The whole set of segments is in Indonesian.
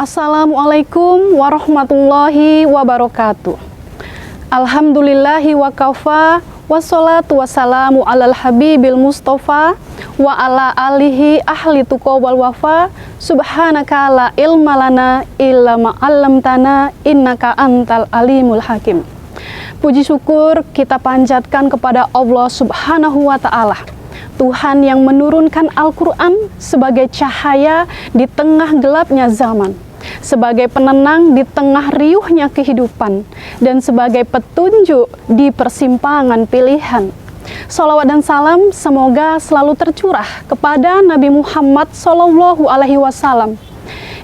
Assalamualaikum warahmatullahi wabarakatuh. Alhamdulillahi wa kafa, wassalatu wassalamu alal habibil mustafa wa ala alihi ahli tuqa wal wafa. Subhanaka la ilma lana illa ma 'allamtana innaka antal alimul hakim. Puji syukur kita panjatkan kepada Allah Subhanahu wa ta'ala, Tuhan yang menurunkan Al-Quran sebagai cahaya di tengah gelapnya zaman, sebagai penenang di tengah riuhnya kehidupan, dan sebagai petunjuk di persimpangan pilihan. Salawat dan salam semoga selalu tercurah kepada Nabi Muhammad SAW,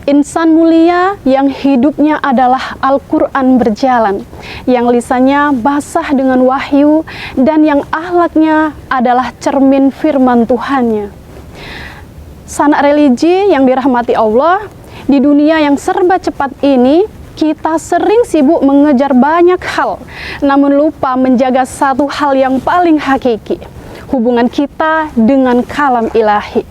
insan mulia yang hidupnya adalah Al-Quran berjalan, yang lisannya basah dengan wahyu, dan yang akhlaknya adalah cermin firman Tuhannya. Sanak religi yang dirahmati Allah, di dunia yang serba cepat ini, kita sering sibuk mengejar banyak hal, namun lupa menjaga satu hal yang paling hakiki, hubungan kita dengan kalam ilahi.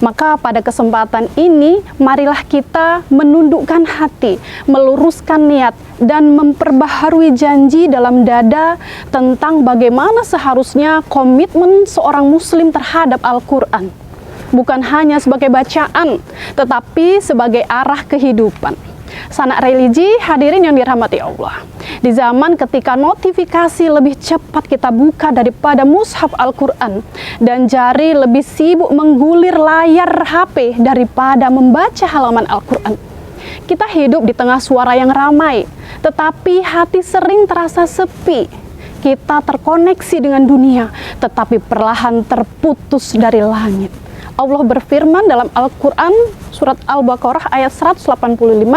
Maka pada kesempatan ini, marilah kita menundukkan hati, meluruskan niat, dan memperbaharui janji dalam dada tentang bagaimana seharusnya komitmen seorang muslim terhadap Al-Quran. Bukan hanya sebagai bacaan, tetapi sebagai arah kehidupan. Sanak religi hadirin yang dirahmati Allah, di zaman ketika notifikasi lebih cepat kita buka daripada mushaf Al-Quran, dan jari lebih sibuk menggulir layar HP daripada membaca halaman Al-Quran, kita hidup di tengah suara yang ramai, tetapi hati sering terasa sepi. Kita terkoneksi dengan dunia, tetapi perlahan terputus dari langit. Allah berfirman dalam Al-Quran surat Al-Baqarah ayat 185,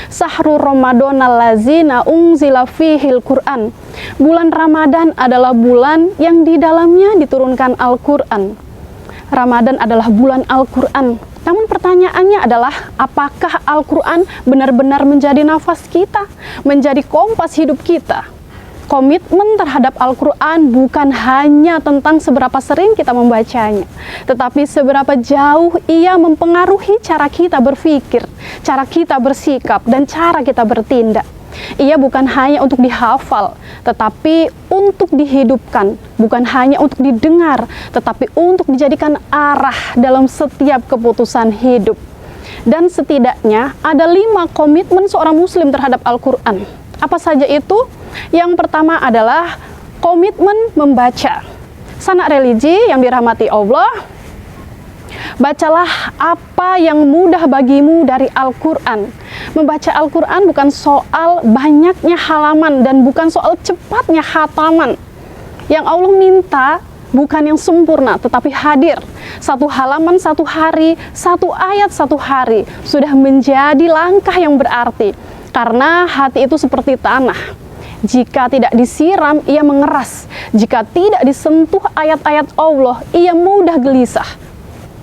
Sahrul Ramadhanal lazina unzila fihil Quran. Bulan Ramadan adalah bulan yang di dalamnya diturunkan Al-Quran. Ramadan adalah bulan Al-Quran. Namun pertanyaannya adalah, apakah Al-Quran benar-benar menjadi nafas kita, menjadi kompas hidup kita? Komitmen terhadap Al-Quran bukan hanya tentang seberapa sering kita membacanya, tetapi seberapa jauh ia mempengaruhi cara kita berpikir, cara kita bersikap, dan cara kita bertindak. Ia bukan hanya untuk dihafal, tetapi untuk dihidupkan, bukan hanya untuk didengar, tetapi untuk dijadikan arah dalam setiap keputusan hidup. Dan setidaknya ada 5 komitmen seorang muslim terhadap Al-Quran. Apa saja itu? Yang pertama adalah komitmen membaca. Sanak religi yang dirahmati Allah, bacalah apa yang mudah bagimu dari Al-Quran. Membaca Al-Quran bukan soal banyaknya halaman dan bukan soal cepatnya khataman. Yang Allah minta bukan yang sempurna, tetapi hadir. 1 halaman 1 hari, 1 ayat 1 hari sudah menjadi langkah yang berarti. Karena hati itu seperti tanah. Jika tidak disiram, ia mengeras. Jika tidak disentuh ayat-ayat Allah, ia mudah gelisah,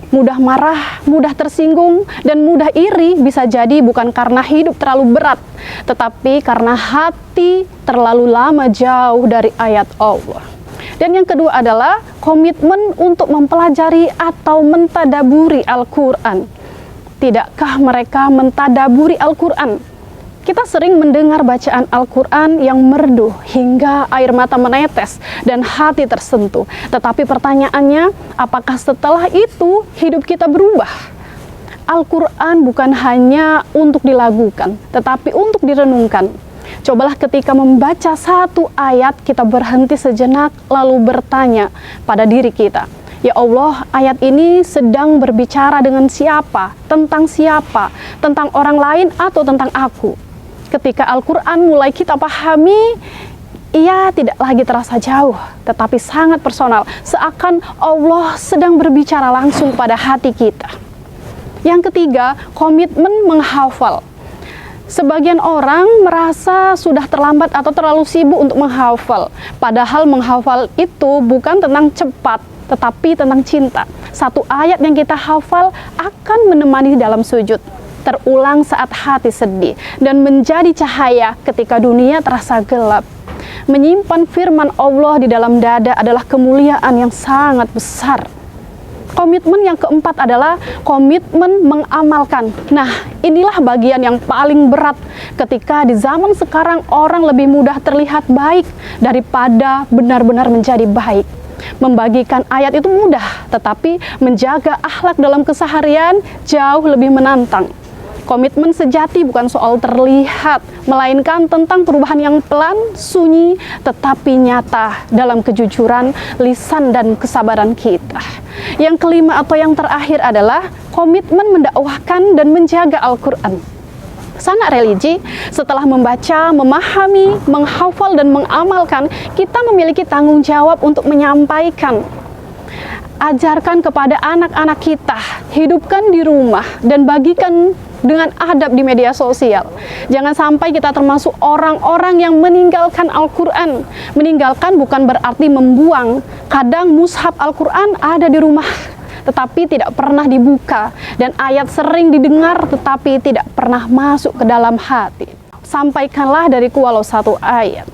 mudah marah, mudah tersinggung, dan mudah iri. Bisa jadi bukan karena hidup terlalu berat, tetapi karena hati terlalu lama jauh dari ayat Allah. Dan yang kedua adalah komitmen untuk mempelajari atau mentadaburi Al-Quran. Tidakkah mereka mentadaburi Al-Quran? Kita sering mendengar bacaan Al-Quran yang merdu hingga air mata menetes dan hati tersentuh. Tetapi pertanyaannya, apakah setelah itu hidup kita berubah? Al-Quran bukan hanya untuk dilagukan, tetapi untuk direnungkan. Cobalah ketika membaca 1 ayat, kita berhenti sejenak lalu bertanya pada diri kita, ya Allah, ayat ini sedang berbicara dengan siapa? Tentang siapa? Tentang orang lain atau tentang aku? Ketika Al-Quran mulai kita pahami, ia tidak lagi terasa jauh, tetapi sangat personal, seakan Allah sedang berbicara langsung pada hati kita. Yang ketiga, komitmen menghafal. Sebagian orang merasa sudah terlambat atau terlalu sibuk untuk menghafal, padahal menghafal itu bukan tentang cepat, tetapi tentang cinta. 1 ayat yang kita hafal akan menemani dalam sujud, terulang saat hati sedih, dan menjadi cahaya ketika dunia terasa gelap. Menyimpan firman Allah di dalam dada adalah kemuliaan yang sangat besar. Komitmen yang keempat adalah komitmen mengamalkan. Nah, inilah bagian yang paling berat ketika di zaman sekarang orang lebih mudah terlihat baik daripada benar-benar menjadi baik. Membagikan ayat itu mudah, tetapi menjaga akhlak dalam keseharian jauh lebih menantang. Komitmen sejati bukan soal terlihat, melainkan tentang perubahan yang pelan, sunyi, tetapi nyata dalam kejujuran, lisan, dan kesabaran kita. Yang kelima atau yang terakhir adalah komitmen mendakwahkan dan menjaga Al-Quran. Sanak religi, setelah membaca, memahami, menghafal, dan mengamalkan, kita memiliki tanggung jawab untuk menyampaikan. Ajarkan kepada anak-anak kita, hidupkan di rumah, dan bagikan dengan adab di media sosial. Jangan sampai kita termasuk orang-orang yang meninggalkan Al-Quran. Meninggalkan bukan berarti membuang. Kadang mushaf Al-Quran ada di rumah, tetapi tidak pernah dibuka, dan ayat sering didengar tetapi tidak pernah masuk ke dalam hati. Sampaikanlah dariku walau satu ayat.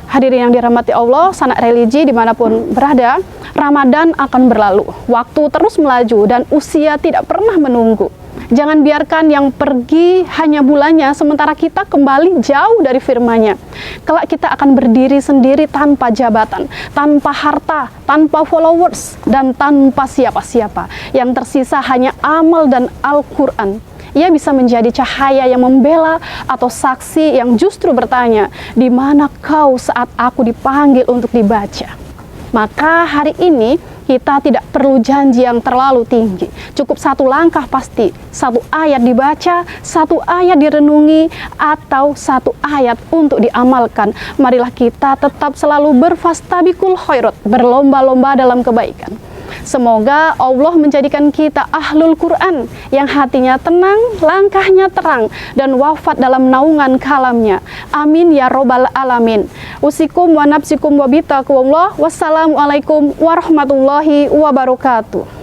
Hadirin yang dirahmati Allah, sanak religi dimanapun berada, Ramadan akan berlalu, waktu terus melaju, dan usia tidak pernah menunggu. Jangan biarkan yang pergi hanya bulannya, sementara kita kembali jauh dari firman-Nya. Kelak kita akan berdiri sendiri tanpa jabatan, tanpa harta, tanpa followers, dan tanpa siapa-siapa. Yang tersisa hanya amal dan Al-Quran. Ia bisa menjadi cahaya yang membela atau saksi yang justru bertanya, di mana kau saat aku dipanggil untuk dibaca? Maka hari ini kita tidak perlu janji yang terlalu tinggi. Cukup satu langkah pasti, satu ayat dibaca, satu ayat direnungi, atau satu ayat untuk diamalkan. Marilah kita tetap selalu berfastabiqul khairat, berlomba-lomba dalam kebaikan. Semoga Allah menjadikan kita ahlul Quran yang hatinya tenang, langkahnya terang, dan wafat dalam naungan kalamnya. Amin ya robbal alamin. Usikum wa nafsikum wa bitaqwallah. Wassalamualaikum warahmatullahi wabarakatuh.